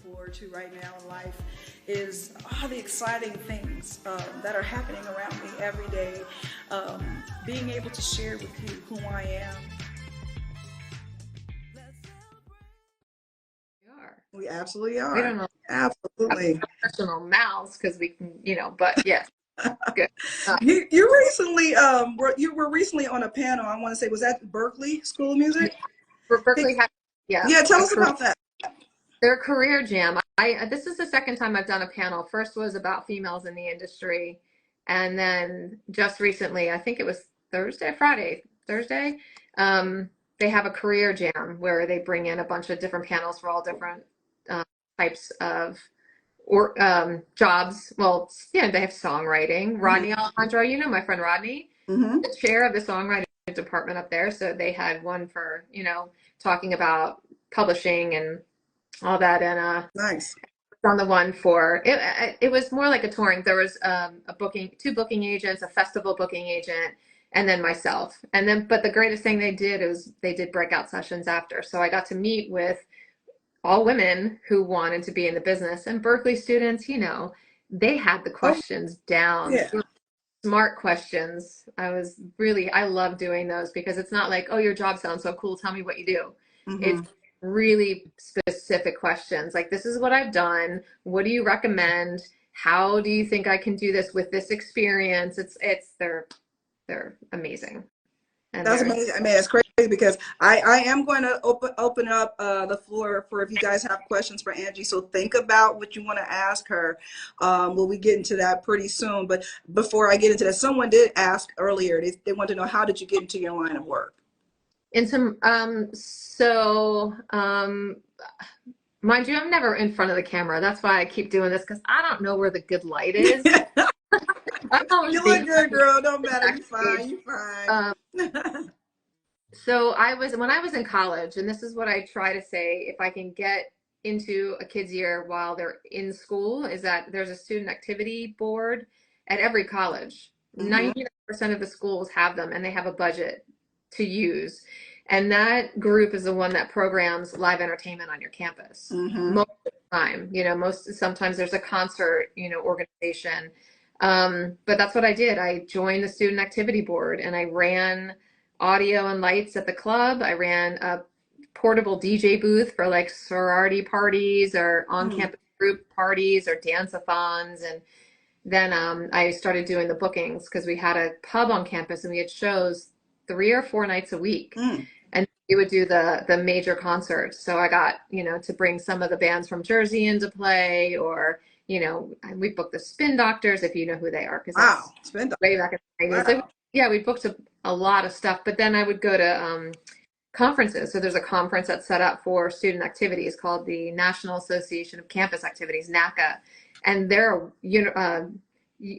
forward to right now in life is all the exciting things that are happening around me every day. Being able to share with you who I am. We absolutely are. We don't know. Absolutely. Professional mouths because we can, but yes. Good. You recently you were recently on a panel. I want to say, was that Berkeley School of Music? Berkeley had, yeah. Tell us about that. Their career jam. This is the second time I've done a panel. First was about females in the industry, and then just recently, I think it was Thursday. They have a career jam where they bring in a bunch of different panels for all different types of jobs. Well, yeah, they have songwriting. Rodney Alejandro, my friend Rodney, the chair of the songwriting department up there. So they had one for, talking about publishing and all that. And nice. On the one for it was more like a touring. There was two booking agents, a festival booking agent, and then myself. And then, but the greatest thing they did is they did breakout sessions after. So I got to meet with all women who wanted to be in the business, and Berkeley students, they had the questions down. Yeah. Smart questions. I love doing those because it's not like, oh, your job sounds so cool, tell me what you do. It's really specific questions. Like, this is what I've done. What do you recommend? How do you think I can do this with this experience? They're amazing. And that's amazing. I mean, it's crazy because I am going to open up the floor for if you guys have questions for Angie. So think about what you want to ask her. We'll be getting to that pretty soon. But before I get into that, someone did ask earlier. They want to know, how did you get into your line of work? Mind you, I'm never in front of the camera. That's why I keep doing this, because I don't know where the good light is. You look good, girl. Don't matter. You're fine. You're fine. So when I was in college, and this is what I try to say, if I can get into a kid's ear while they're in school, is that there's a student activity board at every college. 99% of the schools have them, and they have a budget to use. And that group is the one that programs live entertainment on your campus. Most of the time, sometimes there's a concert, organization. But that's what I did. I joined the student activity board, and I ran audio and lights at the club. I ran a portable DJ booth for like sorority parties or on-campus group parties or dance-a-thons. And then I started doing the bookings because we had a pub on campus and we had shows 3 or 4 nights a week. And we would do the major concerts. So I got, to bring some of the bands from Jersey into play, or, we booked the Spin Doctors, if you know who they are. Wow, Spin Doctors. Way back in the 90s. Wow. Yeah, we booked a lot of stuff, but then I would go to conferences. So there's a conference that's set up for student activities called the National Association of Campus Activities, NACA. And they're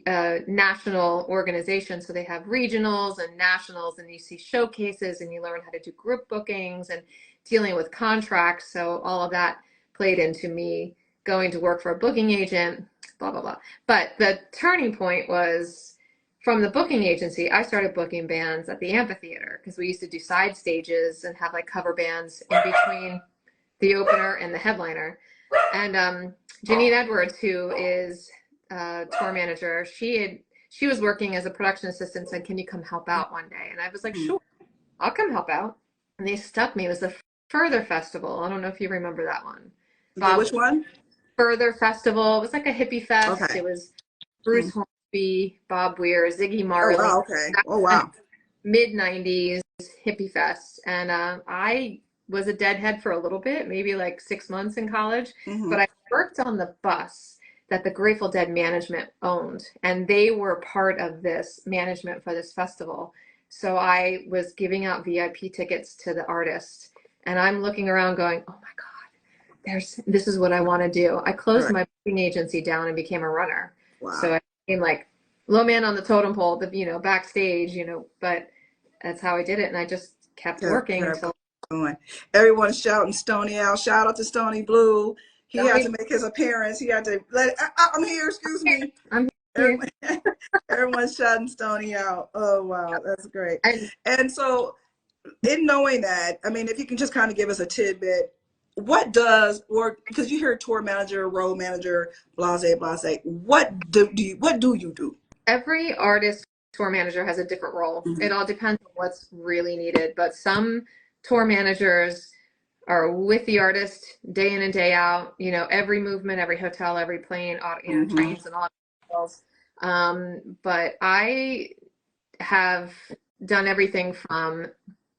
a national organization. So they have regionals and nationals, and you see showcases, and you learn how to do group bookings and dealing with contracts. So all of that played into me going to work for a booking agent, blah, blah, blah. But the turning point was, from the booking agency, I started booking bands at the amphitheater because we used to do side stages and have like cover bands in between the opener and the headliner. And Janine Edwards, who is a tour manager, she was working as a production assistant, said, "Can you come help out one day?" And I was like, "Sure, I'll come help out." And they stuck me. It was the Further Festival. I don't know if you remember that one. Which one? Further Festival. It was like a hippie fest. Okay. It was Bruce Hornsby, Bob Weir, Ziggy Marley. Oh, wow, okay. Oh, wow. Mid-90s hippie fest. And I was a deadhead for a little bit, maybe like 6 months in college. But I worked on the bus that the Grateful Dead management owned. And they were part of this management for this festival. So I was giving out VIP tickets to the artists. And I'm looking around going, oh my God, this is what I want to do. I closed my booking agency down and became a runner. Wow. So I became like low man on the totem pole, backstage, but that's how I did it. And I just kept working until. Everyone's shouting Stony out. Shout out to Stony Blue. He had to make his appearance. He had to I'm here, excuse me. I'm here. Everyone's shouting Stony out. Oh, wow. That's great. And so in knowing that, I mean, if you can just kind of give us a tidbit what does, or because you hear tour manager, road manager, blase, blase, what do you do? Every artist tour manager has a different role. Mhm. It all depends on what's really needed, but some tour managers are with the artist day in and day out, every movement, every hotel, every plane, Mhm. trains and all that. But I have done everything from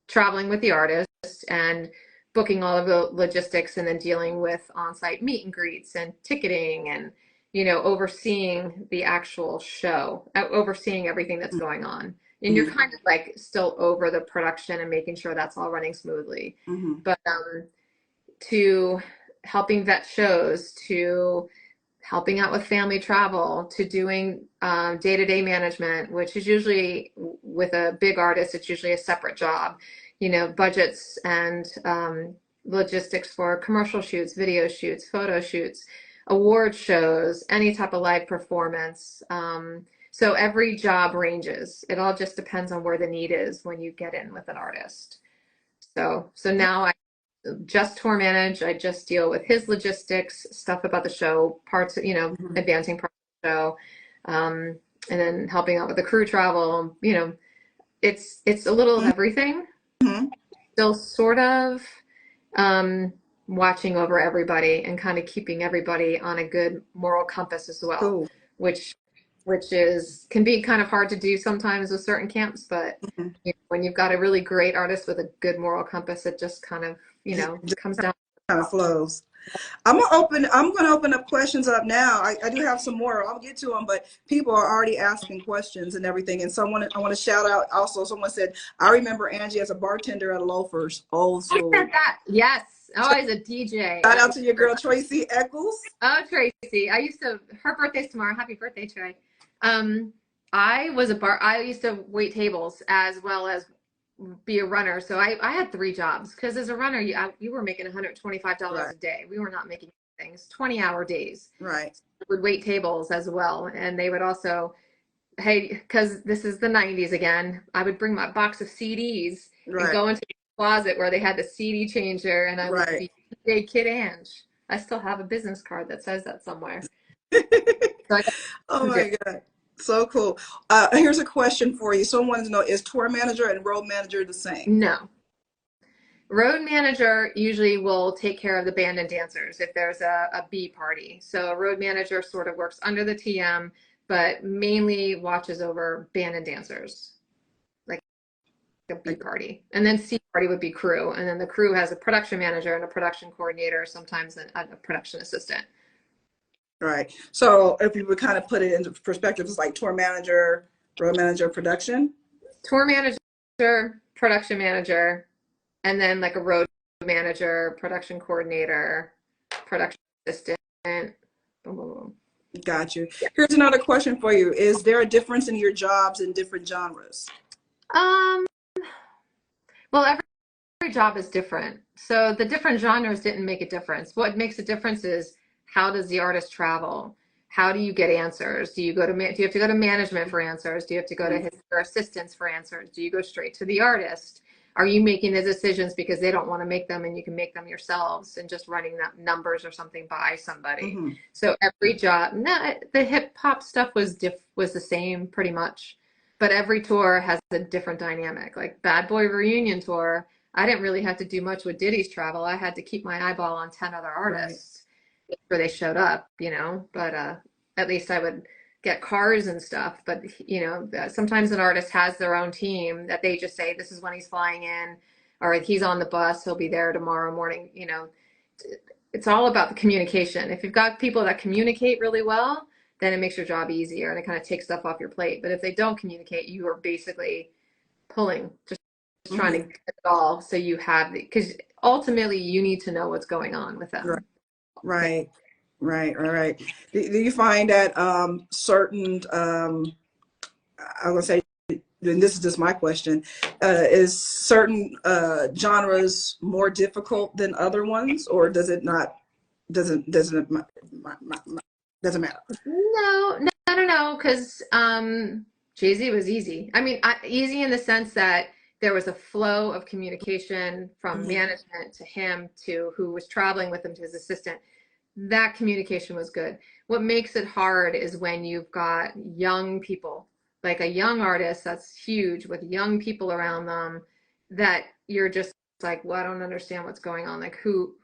traveling with the artist and booking all of the logistics and then dealing with on-site meet and greets and ticketing and overseeing the actual show, overseeing everything that's going on. And you're Mhm. kind of like still over the production and making sure that's all running smoothly. Mhm. But to helping vet shows, to helping out with family travel, to doing day-to-day management, which is usually with a big artist, it's usually a separate job, budgets and logistics for commercial shoots, video shoots, photo shoots, award shows, any type of live performance. So every job ranges. It all just depends on where the need is when you get in with an artist. So now I just tour manage. I just deal with his logistics, stuff about the show, parts, Mhm. advancing parts of the show, um, and then helping out with the crew travel. It's a little of everything. Mhm. Still sort of um, watching over everybody and kind of keeping everybody on a good moral compass as well, Cool. which is can be kind of hard to do sometimes with certain camps, but Mhm. when you've got a really great artist with a good moral compass, it just kind of Just comes down. kind of flows. I'm gonna open up questions up now. I do have some more. I'll get to them, but people are already asking questions and everything. And someone I want to shout out also. Someone said, "I remember Angie as a bartender at Loafers, old Who school." said that? Yes. Oh, I was a DJ. Shout out to your girl Tracy Eccles. Oh, Tracy. Her birthday's tomorrow. Happy birthday, Trey. Um, I used to wait tables as well as be a runner. So I had three jobs because as a runner, you were making $125 Right, a day. We were not making things, 20-hour days. right, I would wait tables as well. And they would also, hey, because this is the 90s again, I would bring my box of CDs and right, go into the closet where they had the CD changer and I would right. be DJ Kid Ange. I still have a business card that says that somewhere. So I got Oh to do. my God. So cool. Here's a question for you. Someone wants to know, is tour manager and road manager the same? No. Road manager usually will take care of the band and dancers if there's a B party. So a road manager sort of works under the TM, but mainly watches over band and dancers, like a B Like, party. And then C party would be crew. And then the crew has a production manager and a production coordinator, sometimes a production assistant. right. So if you would kind of put it into perspective, it's like tour manager, road manager, production. Tour manager, production manager, and then like a road manager, production coordinator, production assistant. Boom, boom, boom. Got you. Here's another question for you. Is there a difference in your jobs in different genres? Um, well, every job is different. So the different genres didn't make a difference. What makes a difference is how does the artist travel? How do you get answers? Do you have to go to management for answers? Do you have to go to Mhm. his or assistants for answers? Do you go straight to the artist? Are you making the decisions because they don't want to make them and you can make them yourselves and just running that numbers or something by somebody? Mhm. So every job, no, the hip hop stuff was the same pretty much, but every tour has a different dynamic. Like Bad Boy Reunion tour, I didn't really have to do much with Diddy's travel. I had to keep my eyeball on 10 other Right. artists before they showed up, but at least I would get cars and stuff. But sometimes an artist has their own team that they just say this is when he's flying in, or he's on the bus, he'll be there tomorrow morning. It's all about the communication. If you've got people that communicate really well, then it makes your job easier and it kind of takes stuff off your plate. But if they don't communicate, you are basically pulling, just trying to Mhm. get it all so you have because ultimately you need to know what's going on with Right. them. Okay. Right. Right. Right. Right. Do you find that certain I would say, and this is just my question, is certain genres more difficult than other ones, or does it not? Doesn't doesn't matter. No, no, no, no, because Jay-Z was easy. I mean, easy in the sense that there was a flow of communication from management to him to who was traveling with him to his assistant. That communication was good. What makes it hard is when you've got young people, like a young artist that's huge with young people around them, that you're just like, well, I don't understand what's going on. Like who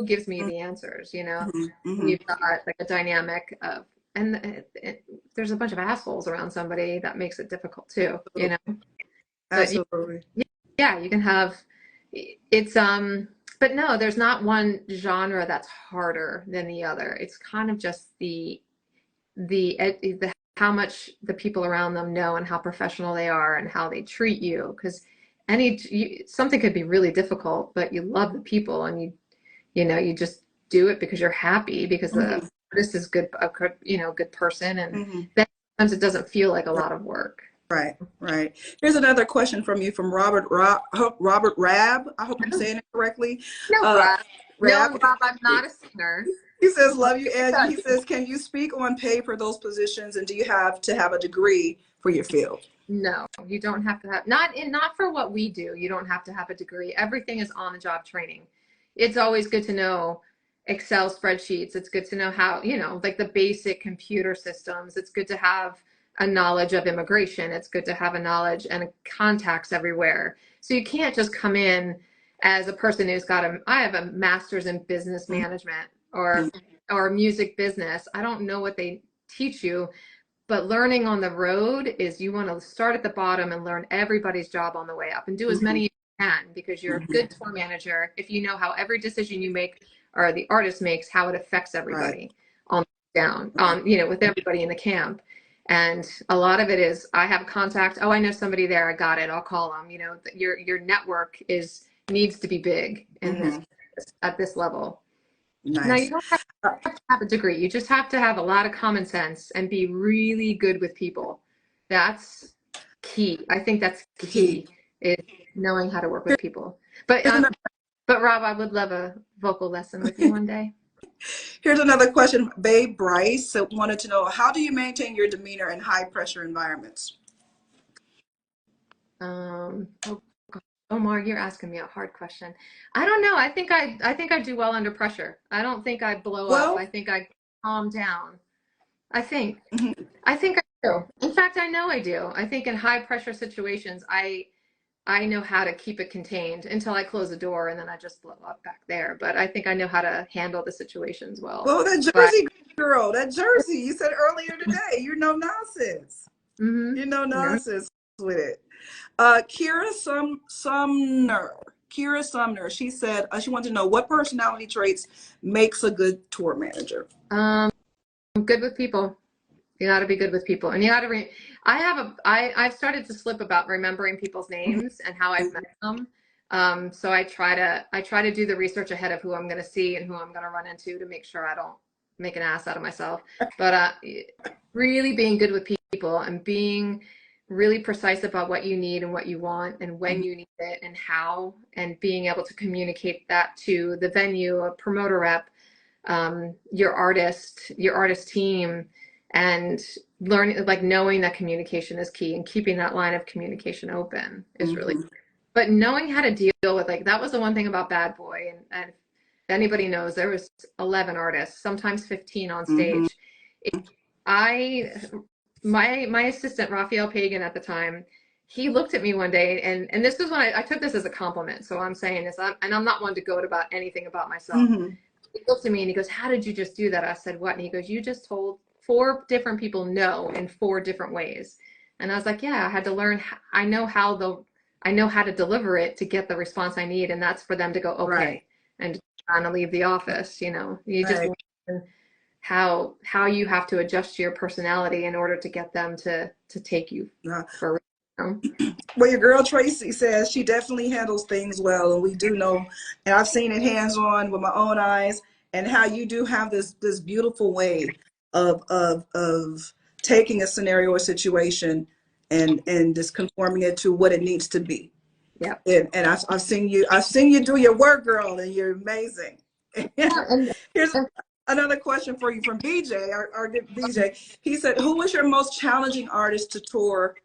gives me the answers, you know? And you've got like a dynamic of, and there's a bunch of assholes around somebody that makes it difficult too, you know? But Absolutely. yeah, you can have, it's, but no, there's not one genre that's harder than the other. It's kind of just the how much the people around them know and how professional they are and how they treat you. Because something could be really difficult, but you love the people and you know you just do it because you're happy because the artist is good, good person, and then sometimes it doesn't feel like a lot of work. Right, right. Here's another question from you from Robert Rab. I hope I'm saying it correctly. No, Rob. Rab. No, Rob, I'm not a singer. He says, love you, Angie. He says, can you speak on pay for those positions, and do you have to have a degree for your field? No, you don't have to have, not for what we do. You don't have to have a degree. Everything is on the job training. It's always good to know Excel spreadsheets. It's good to know how, like the basic computer systems. It's good to have a knowledge of immigration. It's good to have a knowledge and contacts everywhere. So you can't just come in as a person who's I have a master's in business management or music business. I don't know what they teach you, but learning on the road is you want to start at the bottom and learn everybody's job on the way up and do as many as you can, because you're a good tour manager if you know how every decision you make or the artist makes, how it affects everybody on down, with everybody in the camp. And a lot of it is, I have a contact. Oh, I know somebody there. I got it. I'll call them. Your network needs to be big in at this level. Nice. Now, you don't have to have a degree. You just have to have a lot of common sense and be really good with people. That's key. I think that's key, is knowing how to work with people. But Rob, I would love a vocal lesson with you one day. Here's another question. Babe Bryce wanted to know, how do you maintain your demeanor in high pressure environments? Omar, you're asking me a hard question. I don't know. I think I do well under pressure. I don't think I blow up. I think I calm down. I think I do. In fact, I know I do. I think in high pressure situations, I know how to keep it contained until I close the door, and then I just blow up back there. But I think I know how to handle the situations well. Well, that Jersey girl, that Jersey, you said earlier today, you're no nonsense. You're no nonsense with it. Kira Sumner, she said she wanted to know what personality traits makes a good tour manager. I'm good with people. You got to be good with people, and you got to. I've started to slip about remembering people's names and how I've met them. So I try to do the research ahead of who I'm going to see and who I'm going to run into to make sure I don't make an ass out of myself. But really being good with people and being really precise about what you need and what you want and when you need it and how, and being able to communicate that to the venue, a promoter rep, your artist team, and learning, like knowing that communication is key and keeping that line of communication open is really key. But knowing how to deal with, like, that was the one thing about Bad Boy, and if anybody knows, there was 11 artists, sometimes 15 on stage. My assistant, Raphael Pagan at the time, he looked at me one day, and this was when I took this as a compliment. So I'm saying this, and I'm not one to goad about anything about myself. He looked at me and he goes, "How did you just do that?" I said, "What?" And he goes, "You just told 4 different people no in 4 different ways." And I was like, "Yeah, I had to learn. I know how to deliver it to get the response I need, and that's for them to go okay and trying to leave the office. You just learn how you have to adjust your personality in order to get them to take you for." Well, your girl Tracy says she definitely handles things well, and we do know, and I've seen it hands-on with my own eyes, and how you do have this beautiful way of taking a scenario or situation and just conforming it to what it needs to be. Yeah. And I've seen you do your work, girl, and you're amazing. Here's another question for you from BJ, our BJ. He said, "Who was your most challenging artist to tour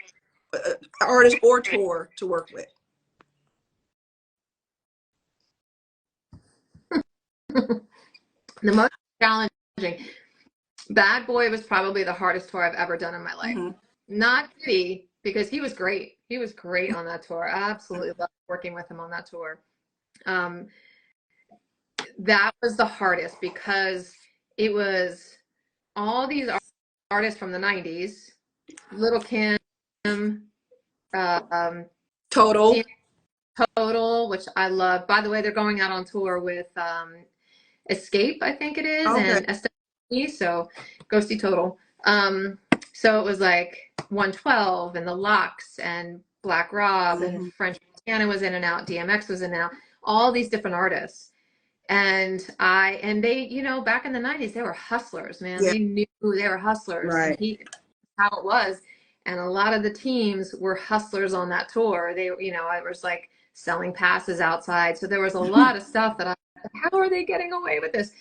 artist or tour to work with? The most challenging. Bad Boy was probably the hardest tour I've ever done in my life. Mm-hmm. Not Diddy, because he was great. He was great on that tour. I absolutely loved working with him on that tour. Um, that was the hardest because it was all these artists from the 90s, Little Kim, um, Total. Total, which I love. By the way, they're going out on tour with Escape, I think it is, Okay. and SWE, so go see Total. So it was like 112 and the Locks and Black Rob and Mm-hmm. French Montana was in and out, DMX was in and out, all these different artists. And they, back in the 90s, they were hustlers, man. Yeah. They knew they were hustlers, and Right. how it was. And a lot of the teams were hustlers on that tour. They, I was like selling passes outside. So there was a lot of stuff that how are they getting away with this?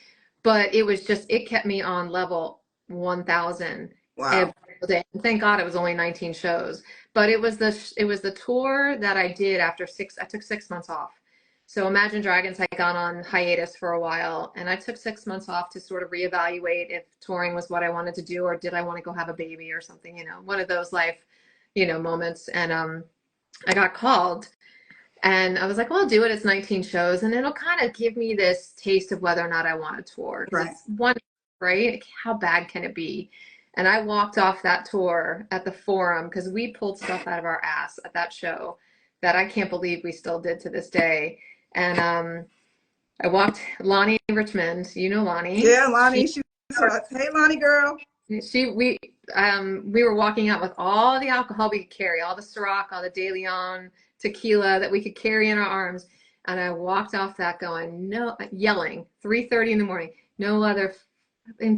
But it kept me on level 1000 every Wow. day. And thank God it was only 19 shows. But it was the tour that I did I took 6 months off. So Imagine Dragons had gone on hiatus for a while, and I took 6 months off to sort of reevaluate if touring was what I wanted to do, or did I want to go have a baby or something, one of those life, moments. And I got called, and I was like, well, I'll do it. It's 19 shows, and it'll kind of give me this taste of whether or not I want to tour, because Right. it's one, right? Like, how bad can it be? And I walked off that tour at the Forum because we pulled stuff out of our ass at that show that I can't believe we still did to this day. And I walked Lonnie Richmond. You know Lonnie. Yeah, Lonnie. Hey, Lonnie, girl. We were walking out with all the alcohol we could carry, all the Ciroc, all the De Leon, tequila that we could carry in our arms. And I walked off that going, no, yelling, 3:30 in the morning. No other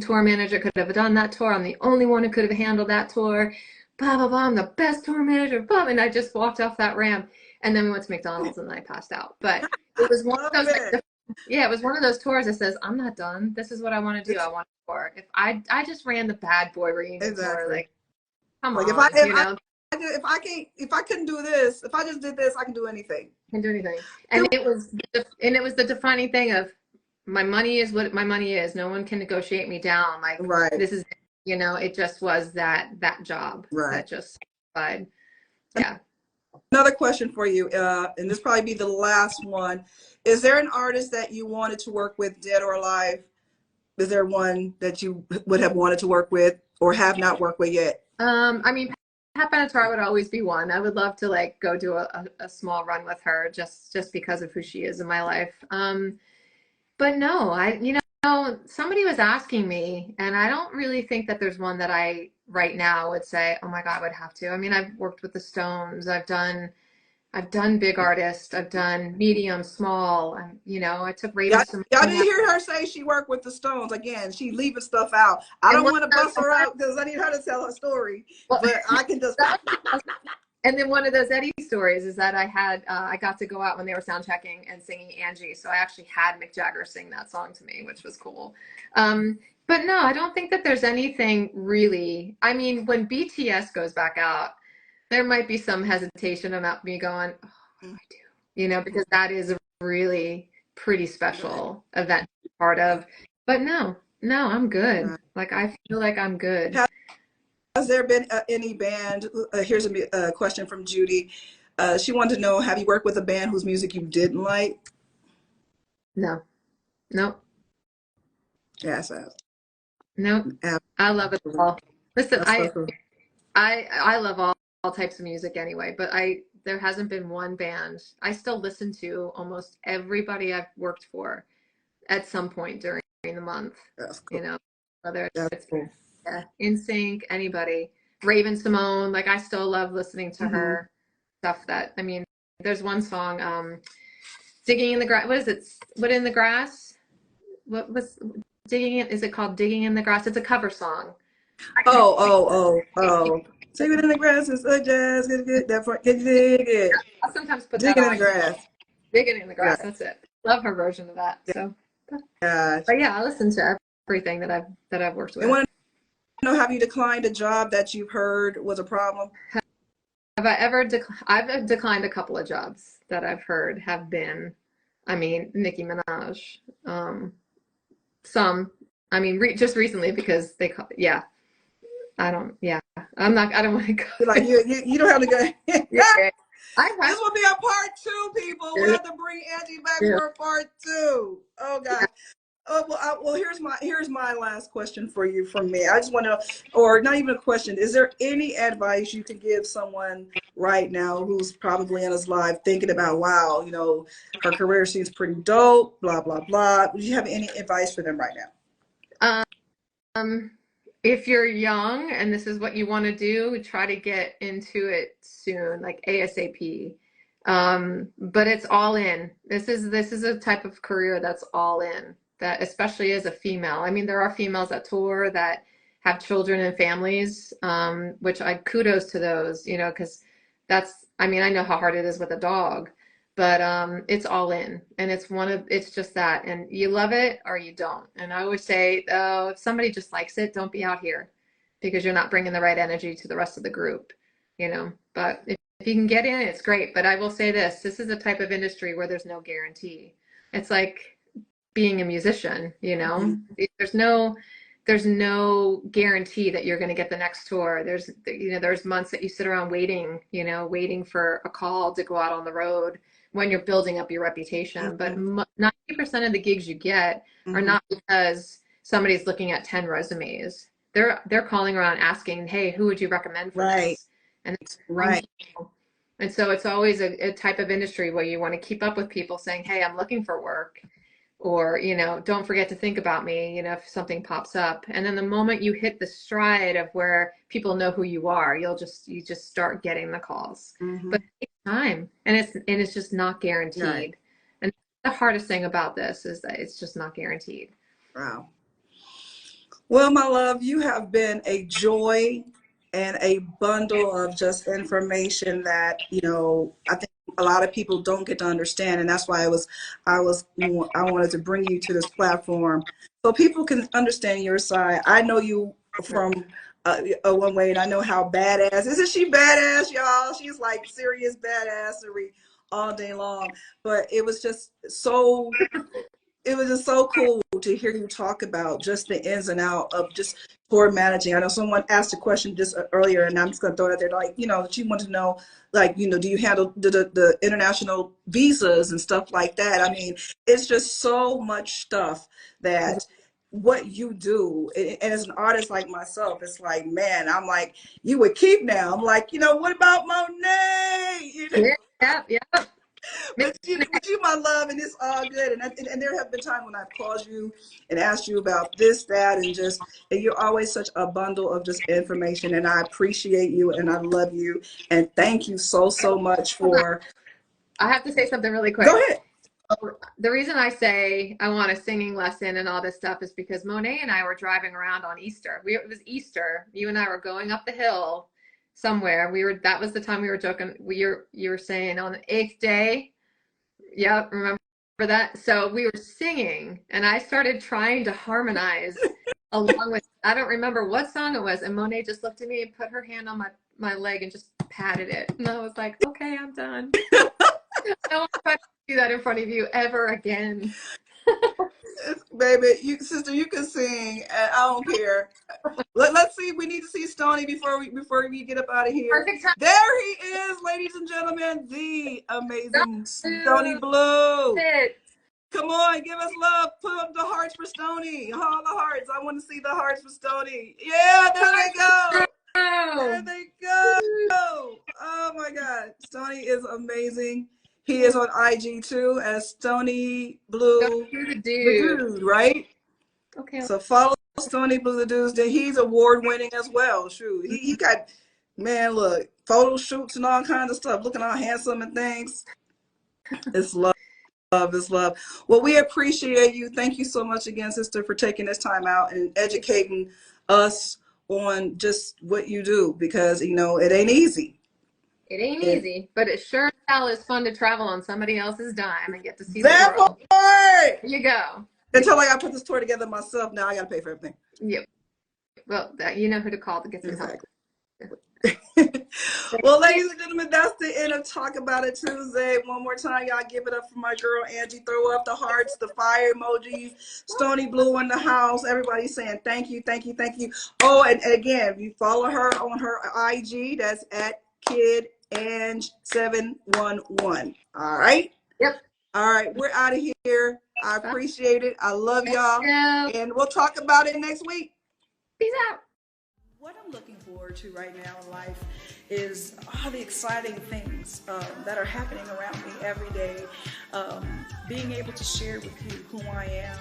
tour manager could have done that tour. I'm the only one who could have handled that tour. Blah, blah, blah. I'm the best tour manager. Blah. And I just walked off that ramp. And then we went to McDonald's and then I passed out. But it was one of those, it was one of those tours that says, I'm not done. This is what I want to do. I want to tour. If I just ran the Bad Boy reunion tour, like, come on, if I couldn't do this, if I just did this, I can do anything. I can do anything. And it was the defining thing of my money is what my money is. No one can negotiate me down. Like, right. This is, it just was that job that just satisfied. Yeah. Another question for you, and this probably be the last one. Is there an artist that you wanted to work with, dead or alive? Is there one that you would have wanted to work with or have not worked with yet? I mean, Pat Benatar would always be one. I would love to like go do a small run with her just because of who she is in my life. But no, somebody was asking me, and I don't really think that there's one that I right now would say, oh my God, I would have to. I mean, I've worked with the Stones. I've done big artists. I've done medium, small. I took Raven. Y'all didn't hear her say she worked with the Stones. Again, she leaving stuff out. I don't want to bust her out because I need her to tell her story. But I can just. And then one of those Eddie stories is that I got to go out when they were sound checking and singing Angie. So I actually had Mick Jagger sing that song to me, which was cool. But no, I don't think that there's anything really. I mean, when BTS goes back out, there might be some hesitation about me going, oh, what do I do? Because that is a really pretty special event to be part of. But no, I'm good. Right. Like, I feel like I'm good. Has there been any band? Here's a question from Judy. She wanted to know, have you worked with a band whose music you didn't like? No. Nope. Yes. Nope. I love it all. Listen, I love all types of music anyway, but there hasn't been one band. I still listen to almost everybody I've worked for at some point during the month. That's cool. Whether it's cool. NSync, anybody, Raven Simone, like I still love listening to her stuff. There's one song, Digging in the Grass. What is it? What in the Grass? What was Digging in? Is it called Digging in the Grass? It's a cover song. Oh. Digging in the grass is a jazz. Get that for dig it. I'll sometimes put Digging that in the grass. Digging in the Grass. That's it. Love her version of that. So, but yeah, I listen to everything that I've worked with. I want to know, have you declined a job that you've heard was a problem? have I ever I've declined a couple of jobs that I've heard have been, I mean, Nicki Minaj. Some, I mean, just recently because yeah, yeah, I don't want to go. You're like, you don't have to go. Yeah, This will be a part two, people. We'll have to bring Angie back yeah. for a part two. Oh gosh. Oh, well, here's my last question for you from me. I just want to, or not even a question. Is there any advice you can give someone right now who's probably in his life thinking about, wow, her career seems pretty dope, blah blah blah. Do you have any advice for them right now? Um, if you're young and this is what you want to do, try to get into it soon, like ASAP. But it's all in. This is a type of career that's all in. That especially as a female. I mean, there are females that tour that have children and families, which I kudos to those, because I mean, I know how hard it is with a dog, but it's all in, and it's just that, and you love it or you don't. And I always say, oh, if somebody just likes it, don't be out here because you're not bringing the right energy to the rest of the group. But if you can get in, it's great. But I will say this is a type of industry where there's no guarantee. It's like being a musician. There's no guarantee that you're going to get the next tour. There's months that you sit around waiting for a call to go out on the road when you're building up your reputation. But 90% of the gigs you get are not because somebody's looking at 10 resumes. They're calling around asking, hey, who would you recommend for this? And right. And so it's always a type of industry where you want to keep up with people saying, hey, I'm looking for work. Or, don't forget to think about me, if something pops up. And then the moment you hit the stride of where people know who you are, you just start getting the calls. But it takes time, and it's just not guaranteed. Right. And the hardest thing about this is that it's just not guaranteed. Wow. Well, my love, you have been a joy and a bundle of just information that, I think a lot of people don't get to understand. And that's why I wanted to bring you to this platform so people can understand your side. I know you from one way, and I know how badass. Isn't she badass, y'all? She's like serious badassery all day long. But it was just so cool to hear you talk about just the ins and out of just tour managing. I know someone asked a question just earlier, and I'm just going to throw it out there, like, she wanted to know, like, do you handle the international visas and stuff like that? I mean, it's just so much stuff that what you do, and as an artist like myself, it's like, man, I'm like, you would keep now. I'm like, what about Monet? Yeah. But you, my love, and it's all good. And there have been times when I've called you and asked you about this, that, and you're always such a bundle of just information. And I appreciate you, and I love you, and thank you so much for. I have to say something really quick. Go ahead. The reason I say I want a singing lesson and all this stuff is because Monet and I were driving around on Easter. It was Easter. You and I were going up the hill somewhere. That was the time we were joking. You were saying on the 8th day. Yep, remember that? So we were singing, and I started trying to harmonize along with, I don't remember what song it was, and Monet just looked at me and put her hand on my leg and just patted it. And I was like, okay, I'm done. I don't want to try to do that in front of you ever again. Baby, sister, you can sing, and I don't care. Let's see. We need to see Stony before we get up out of here. Perfect time. There he is, ladies and gentlemen, the amazing Stony Blue. Come on, give us love. Put up the hearts for Stony. All the hearts. I want to see the hearts for Stony. Yeah, there they go. There they go. Oh my God, Stony is amazing. He is on IG too as Stony Blue the Dude, right? Okay. So follow Stony Blue the Dude. He's award winning as well. Shoot, he got, man, look, photo shoots and all kinds of stuff, looking all handsome and things. It's love. Is love. Well, we appreciate you. Thank you so much again, sister, for taking this time out and educating us on just what you do, because it ain't easy. It ain't easy, but it sure as hell is fun to travel on somebody else's dime and get to see the world. There you go. Until I put this tour together myself, now I got to pay for everything. Yep. Well, you know who to call to get some help. Well, ladies and gentlemen, that's the end of Talk About It Tuesday. One more time, y'all give it up for my girl Angie. Throw up the hearts, the fire emojis, Stony Blue in the house. Everybody saying thank you, thank you, thank you. Oh, and again, you follow her on her IG. That's at KidAnge711. All right. Yep. All right. We're out of here. I appreciate it. I love Thank y'all. you. And we'll talk about it next week. Peace out. What I'm looking forward to right now in life is all the exciting things that are happening around me every day. Being able to share with you who I am,